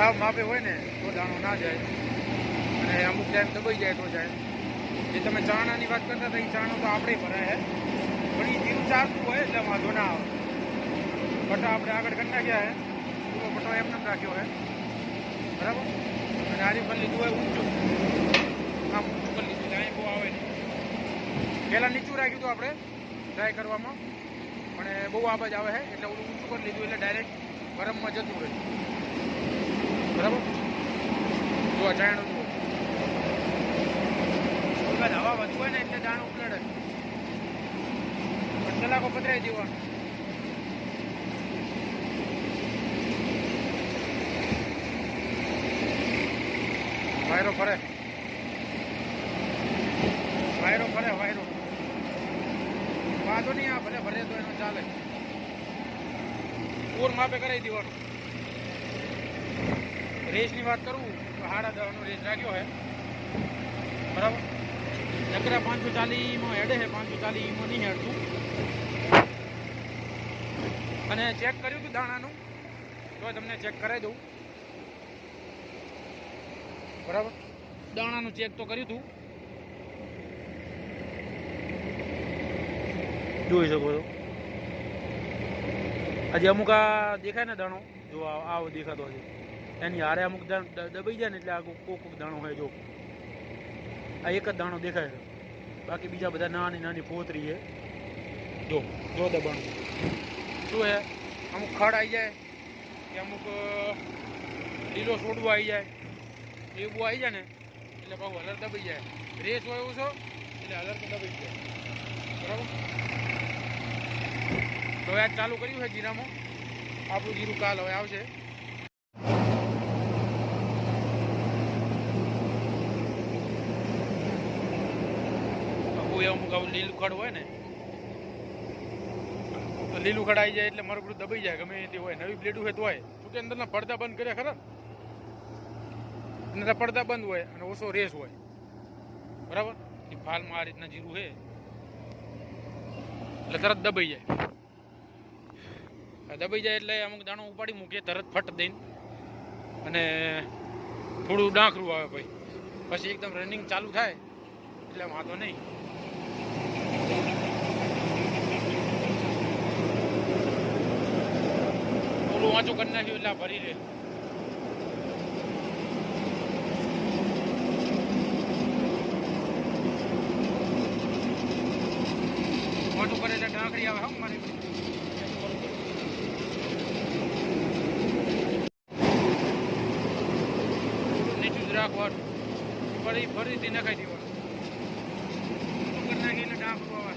સાવ માપે હોય ને તો દાણો ના જાય, અને અમુક ટાઈમ દબાઈ જાય તો જાય. જે તમે ચાણાની વાત કરતા હતા એ ચાણો તો આપણે ભરાય હે, પણ એ જીરું ચાલતું હોય એટલે વાંધો ના આવે. પટ્ટા આપણે આગળ કરી નાખ્યા હે, પૂરો પટ્ટો એમને રાખ્યો હે, બરાબર. અને આરી પર લીધું હોય ઊંચું, આમ ઊંચું કરી લીધું એટલે અહીં બહુ આવે નહીં. પહેલાં નીચું રાખ્યું હતું આપણે ટ્રાય કરવામાં, પણ બહુ આવાજ આવે છે એટલે ઓલું ઊંચું કરી લીધું એટલે ડાયરેક્ટ ગરમમાં જતું રહે, બરાબર. જો આ ચાયણું જુઓ, હવા વધુ હોય ને એટલે દાણું ઉકળે, પણ સલાકો પધરાઈ દેવાનું. વાયરો ફરે, વાયરો ફરે, વાયરો વાંધો નહીં. આ ભલે ભરે તો એનો ચાલે, પૂર માપે કરાવી દેવાનું. રેસની વાત કરું તો 10.5નો રેસ રાખ્યો છે, બરાબર. નકરા 540માં હેડે છે, 540માં નહીં હેડતું. અને ચેક કર્યું હતું દાણાનું, તો તમને ચેક કરાવી દઉં, બરાબર. દાણાનું ચેક તો કર્યું હતું, જોઈ શકો છો. હજી અમુક આ દેખાય ને દાણો, જો આવો દેખાતો હશે, એની હારે અમુક દબાઈ જાય ને એટલે આ કોક દાણો હોય. જો આ એક જ દાણો દેખાય છે, બાકી બીજા બધા નાની નાની પોતરી છે. જો જો દબાણું શું છે, અમુક ખડ આવી જાય કે અમુક લીલો છોડવો આવી જાય, એવું આવી જાય ને એટલે પાછું હલર દબાઈ જાય. રેસ હોય એવું છો એટલે હલર તો દબાઈ જાય, બરાબર. તો આજ ચાલુ કર્યું છે જીરામાં. આપણું જીરું કાલ હવે આવશે. અમુક આવું લીલું ખડ હોય ને તો લીલું ખડ આવી જાય એટલે મરકડું દબાઈ જાય, ગમે તે હોય. નવી બ્લેડું હોય તો હોય, શું કે અંદરના પડદા બંધ કર્યા ખરા, અંદર પડદા બંધ હોય અને ઓછો રેસ હોય, બરાબર. એ ફાલમાં આ રીતના જીરું છે એટલે તરત દબાઈ જાય. દબાઈ જાય એટલે અમુક દાણો ઉપાડી મૂકીએ તરત ફટ દઈને, અને થોડું ડાંખરું આવે ભાઈ, પછી એકદમ રનિંગ ચાલુ થાય એટલે વાંધો નહીં. થોડું વાંચું કરી નાખ્યું એટલે ભરી રહે. વાંચું કરે એટલે ડાંકરી આવે. હા મારી રાખવાનું, ફરીથી નખાઈ દેવાનું. કરી નાખી એટલે ડાંકરું આવે.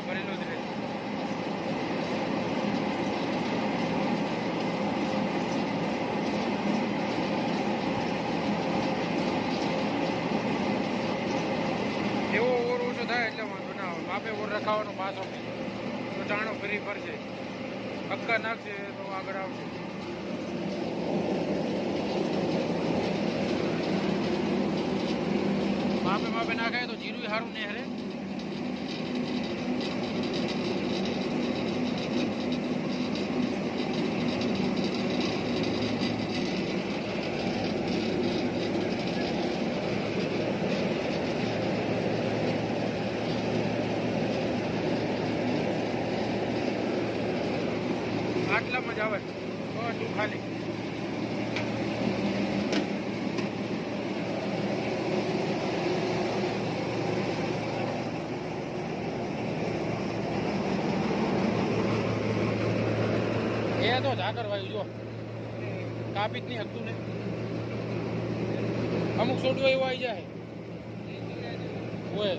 ભરેલો જ રહે. એવો ઓર ઓછો થાય એટલે વાંધો ના આવે. માપે ઓર રખાવાનો પાછો તો ચાણો ફરી ફરશે, હક્કા નાખશે તો આગળ આવશે. માપે માપે નાખાય તો જીરું સારું ને હરે. આટલામાં જ આવે બધું ખાલી. એ તો ઝાકર વાયુ જો કાપી જ નહીં હકતું ને. અમુક છોડવો એવો આવી જાય હોય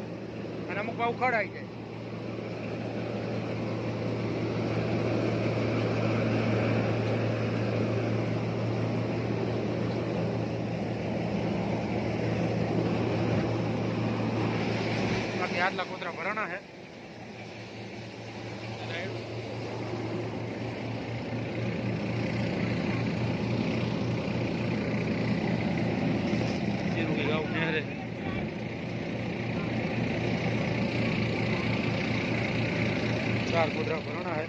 અને અમુક ભાવ ખડ આવી જાય. બાકી આટલા કોતરા ભરાણા છે. चार कोदरा भरना है.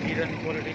हीरन क्वालिटी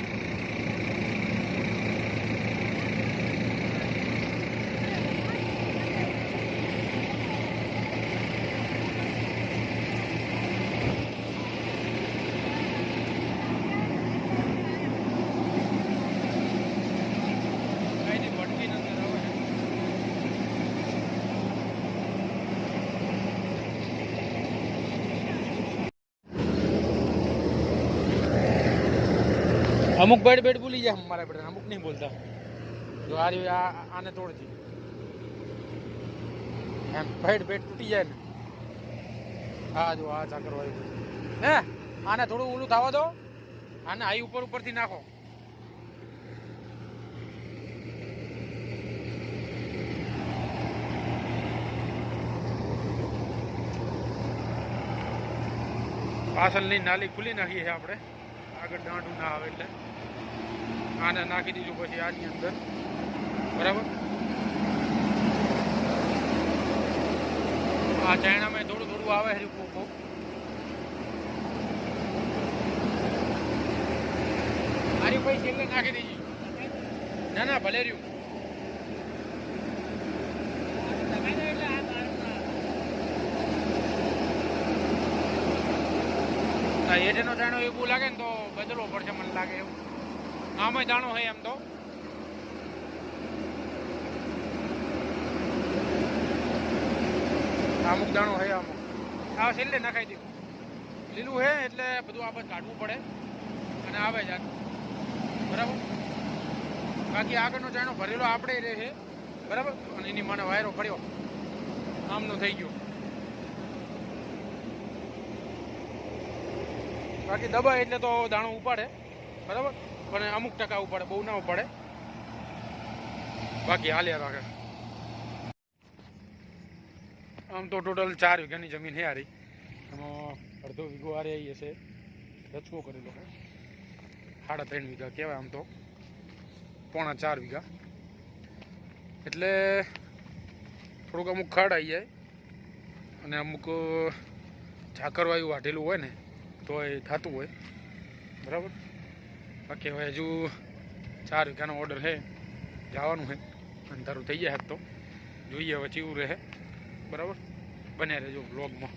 अमुक बेड बेड भूली जाए हमारे बेटे अमुक नहीं बोलता जो आ रही आने तोड़ दी एम बेड बेड टूटी जाए ना. हाँ जो आ चाकर वाली है आने थोड़ा ओलू थावा दो आने आई ऊपर ऊपर थी नाखो. પાછળની નાલી ખુલી નાખી છે આપણે આગળ દાંડું ના આવે એટલે આને નાખી દીધું પછી આની અંદર બરાબર. આ ચાયણામાં થોડું થોડું આવે છે કોકો. આરી ભાઈ છેલ્લે નાખી દીધી ના ના ભલે રહ્યું. હેઠેનો દાણો એવું લાગે ને તો બદલવો પડશે મને લાગે એવું. આમાં દાણો હોય એમ તો અમુક દાણો હોય અમુક આ છેલ્લે નખાઈ દીધું. લીલું છે એટલે બધું આપણે કાઢવું પડે અને આવે જ બરાબર. બાકી આગળનો ચાયણો ભરેલો આપણે રહે છે બરાબર. અને એની મને વાયરો પડ્યો આમનો થઈ ગયો. બાકી દબાય એટલે તો દાણો ઉપાડે બરાબર પણ અમુક ટકા ઉપાડે બહુ ના ઉપાડે. બાકી હાલ્યા રાખે. આમ તો ટોટલ 4 વીઘાની જમીન છે હારી. એમાં અડધો વીઘો હારે આવી હશે રચકો કરેલો છે. 3.5 વીઘા કહેવાય આમ તો 3.25 વીઘા એટલે થોડુંક અમુક ખાડ આવી જાય અને અમુક ઝાકરવાયું વાઢેલું હોય ને તો એ થતું હોય બરાબર. બાકી હવે હજુ 4 વીઘાનો ઓર્ડર છે જવાનું છે અંધારું થઈ જાય તો જોઈએ હવે ચીવું રહે બરાબર. બને રહેજો વ્લોગમાં.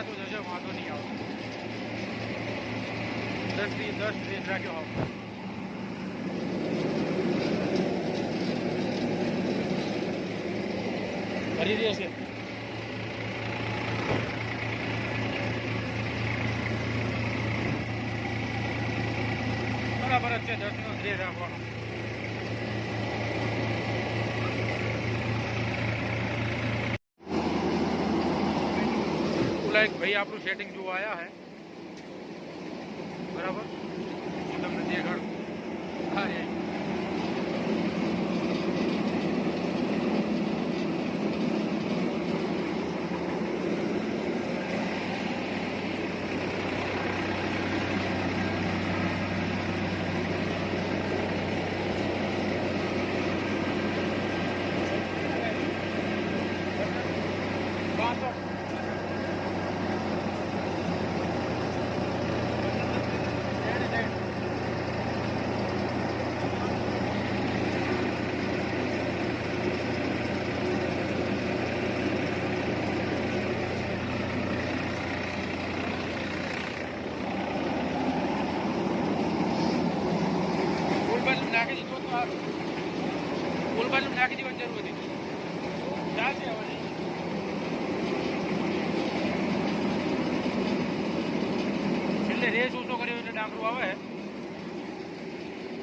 તો જશે વાંધો નહીં આવે. 10 ટ્રેન રાખ્યો આવો. ભરી રહેશે બરાબર જ છે. 10નો ટ્રેન રાખવાનો. एक भाई आप सेटिंग जो आया है बराबर તમને દેખાડું. હા રેસ ઓછો કર્યો એટલે ડામરું આવે.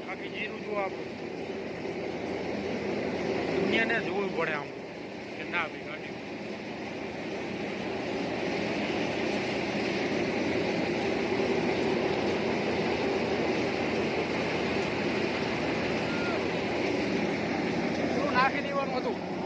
બાકી જીરું જુઓ આપણું દુનિયાને જોવું પડે આમ કે ના ભાઈ ગાડી નાખી દેવાનું હતું.